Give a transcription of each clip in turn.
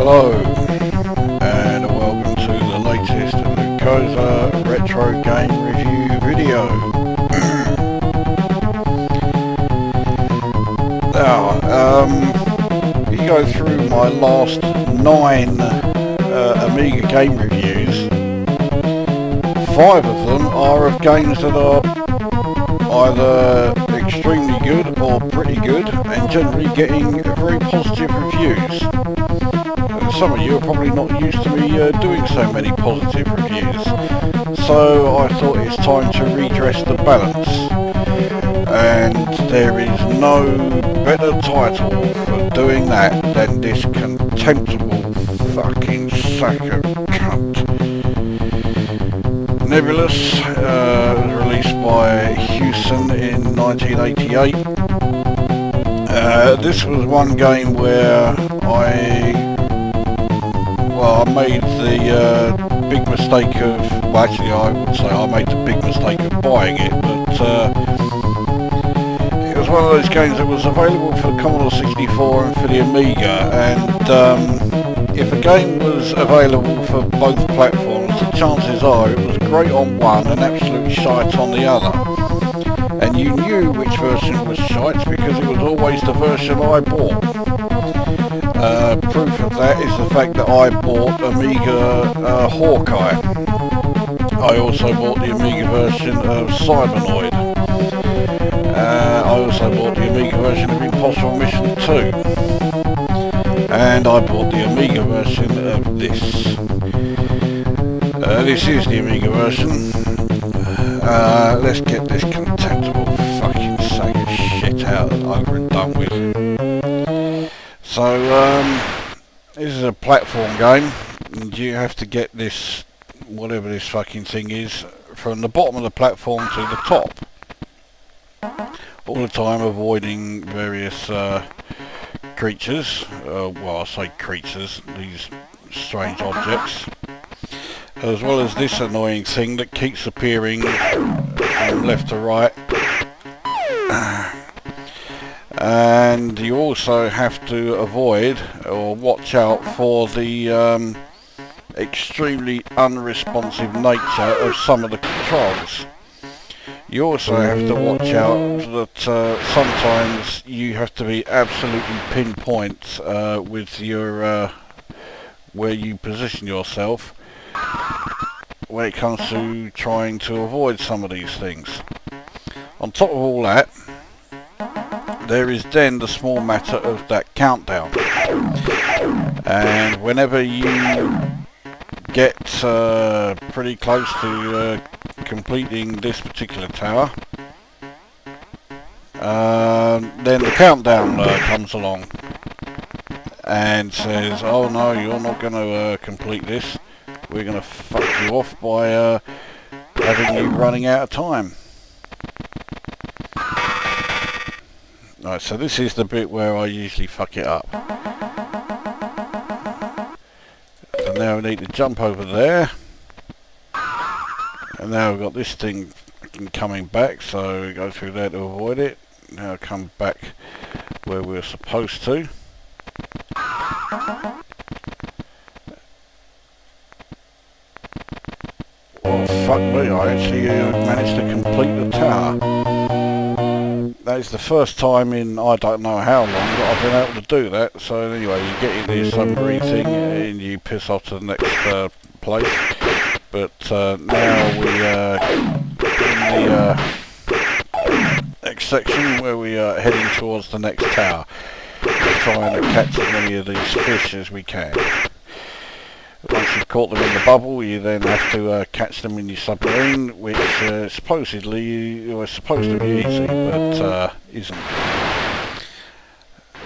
Hello, and welcome to the latest Lukozer retro game review video. Now, if you go through my last 9 Amiga game reviews, 5 of them are of games that are either extremely good or pretty good, and generally getting very positive reviews. Some of you are probably not used to me doing so many positive reviews, so I thought it's time to redress the balance, and there is no better title for doing that than this contemptible fucking sack of cunt. Nebulus was released by Hewson in 1988. This was one game where I made the big mistake of, well actually I would say I made the big mistake of buying it, but it was one of those games that was available for the Commodore 64 and for the Amiga, and if a game was available for both platforms, the chances are it was great on one and absolute shite on the other. And you knew which version was shite because it was always the version I bought. Proof of that is the fact that I bought Amiga Hawkeye. I also bought the Amiga version of Cybernoid. I also bought the Amiga version of Impossible Mission 2. And I bought the Amiga version of this. This is the Amiga version. Let's get this contemptible fucking sack of shit out over and done with. So, this is a platform game, and you have to get this, whatever this fucking thing is, from the bottom of the platform to the top. All the time avoiding various creatures, well I say creatures, these strange objects, as well as this annoying thing that keeps appearing from left to right. And you also have to avoid or watch out for the extremely unresponsive nature of some of the controls. You also have to watch out that sometimes you have to be absolutely pinpoint with your where you position yourself when it comes to trying to avoid some of these things. On top of all that, there is then the small matter of that countdown, and whenever you get pretty close to completing this particular tower, then the countdown comes along and says, oh no, you're not going to complete this, we're going to fuck you off by having you running out of time. Right, so this is the bit where I usually fuck it up. So now we need to jump over there. And now we've got this thing coming back, so we go through there to avoid it. Now come back where we're supposed to. Oh fuck me, I actually managed to complete the tower. That is the first time in I don't know how long that I've been able to do that. So anyway, you get into your submarine thing and you piss off to the next place. But now we are in the next section where we are heading towards the next tower. We're trying to catch as many of these fish as we can. Once you've caught them in the bubble, you then have to catch them in your submarine, which supposedly was supposed to be easy, but isn't.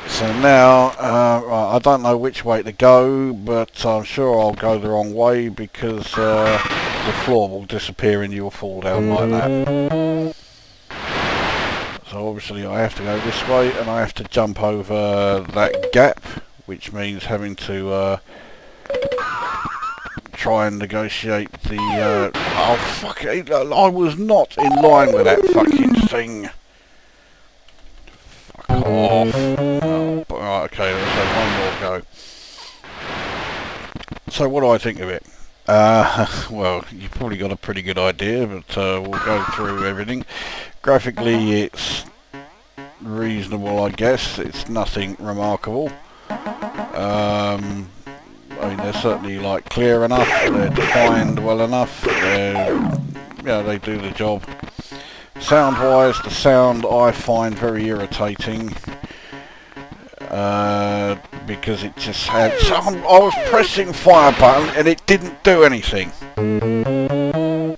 So now, right, I don't know which way to go, but I'm sure I'll go the wrong way because the floor will disappear and you'll fall down like that. So obviously I have to go this way, and I have to jump over that gap, which means having to try and negotiate the oh fuck it, I was not in line with that fucking thing. Fuck off. Oh, right, okay, let's have one more go. So what do I think of it? Well, you've probably got a pretty good idea, but we'll go through everything. Graphically, it's reasonable, I guess. It's nothing remarkable. I mean, they're certainly like clear enough. They're defined well enough. Yeah, they do the job. Sound-wise, the sound I find very irritating. Because it just had I was pressing fire button and it didn't do anything. So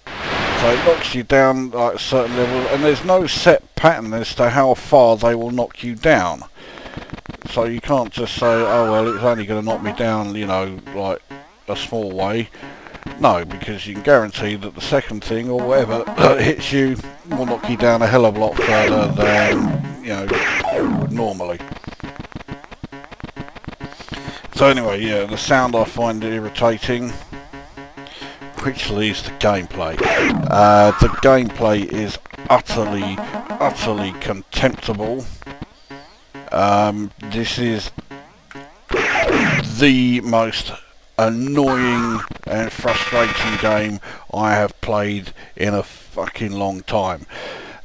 it knocks you down like a certain level, and there's no set pattern as to how far they will knock you down. So you can't just say, oh well, it's only going to knock me down, you know, like a small way. No, because you can guarantee that the second thing or whatever that hits you will knock you down a hell of a lot further than, you know, it would normally. So anyway, yeah, the sound I find irritating, which leads to gameplay. The gameplay is utterly contemptible. This is the most annoying and frustrating game I have played in a fucking long time.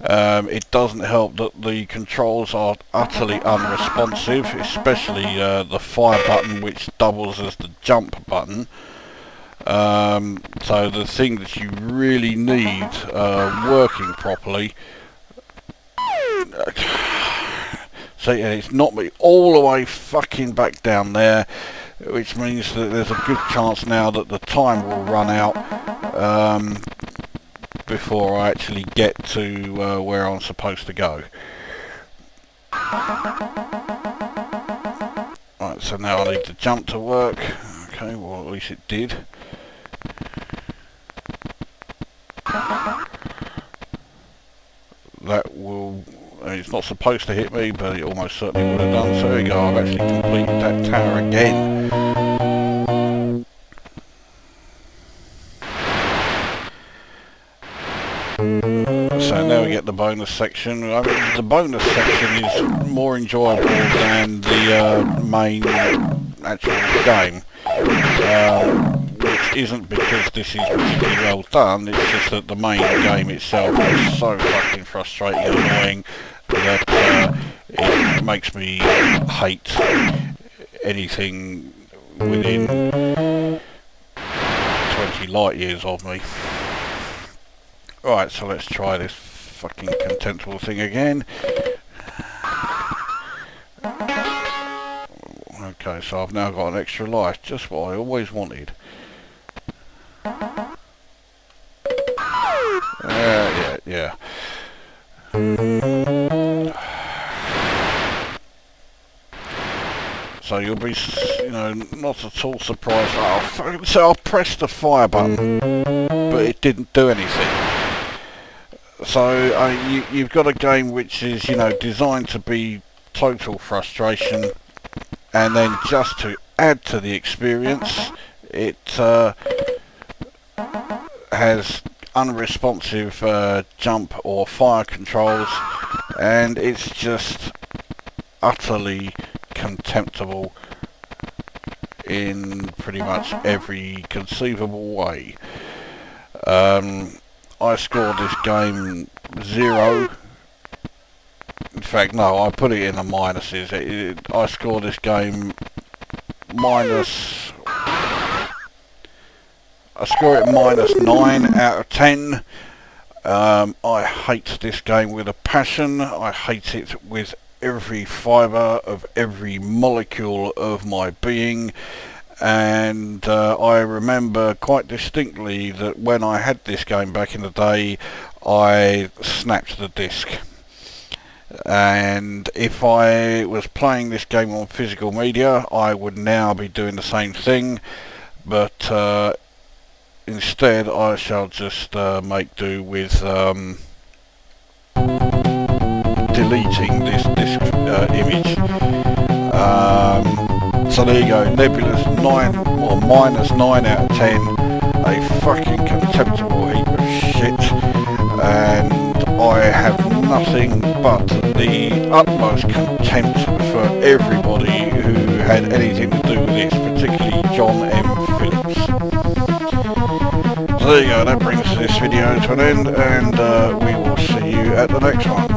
It doesn't help that the controls are utterly unresponsive, especially the fire button, which doubles as the jump button. So the thing that you really need working properly. So yeah, it's knocked me all the way fucking back down there, which means that there's a good chance now that the time will run out before I actually get to where I'm supposed to go. Right, so now I need to jump to work. Okay, well at least it did. That will... It's not supposed to hit me, but it almost certainly would have done. So there you go, I've actually completed that tower again. So now we get the bonus section. I mean, the bonus section is more enjoyable than the main actual game. Which isn't because this is particularly well done, it's just that the main game itself is so fucking frustrating and annoying that it makes me hate anything within 20 light years of me. Right, so let's try this fucking contemptible thing again. Okay, so I've now got an extra life, just what I always wanted. Yeah. So you'll be, you know, not at all surprised. Oh, so I pressed the fire button, but it didn't do anything. So you've got a game which is, you know, designed to be total frustration, and then just to add to the experience, it has unresponsive jump or fire controls, and it's just utterly contemptible in pretty much every conceivable way. I scored this game 0. In fact, no, I put it in the minuses. I scored this game minus... I score it minus 9 out of 10. I hate this game with a passion. I hate it with every fibre of every molecule of my being. And I remember quite distinctly that when I had this game back in the day, I snapped the disc. And if I was playing this game on physical media, I would now be doing the same thing, but instead I shall just make do with deleting this disc image. So there you go, Nebulus 9 or minus 9 out of 10, a fucking contemptible heap of shit, and I have nothing but the utmost contempt for everybody who had anything to do with this, particularly John M. there you go, that brings this video to an end, and we will see you at the next one.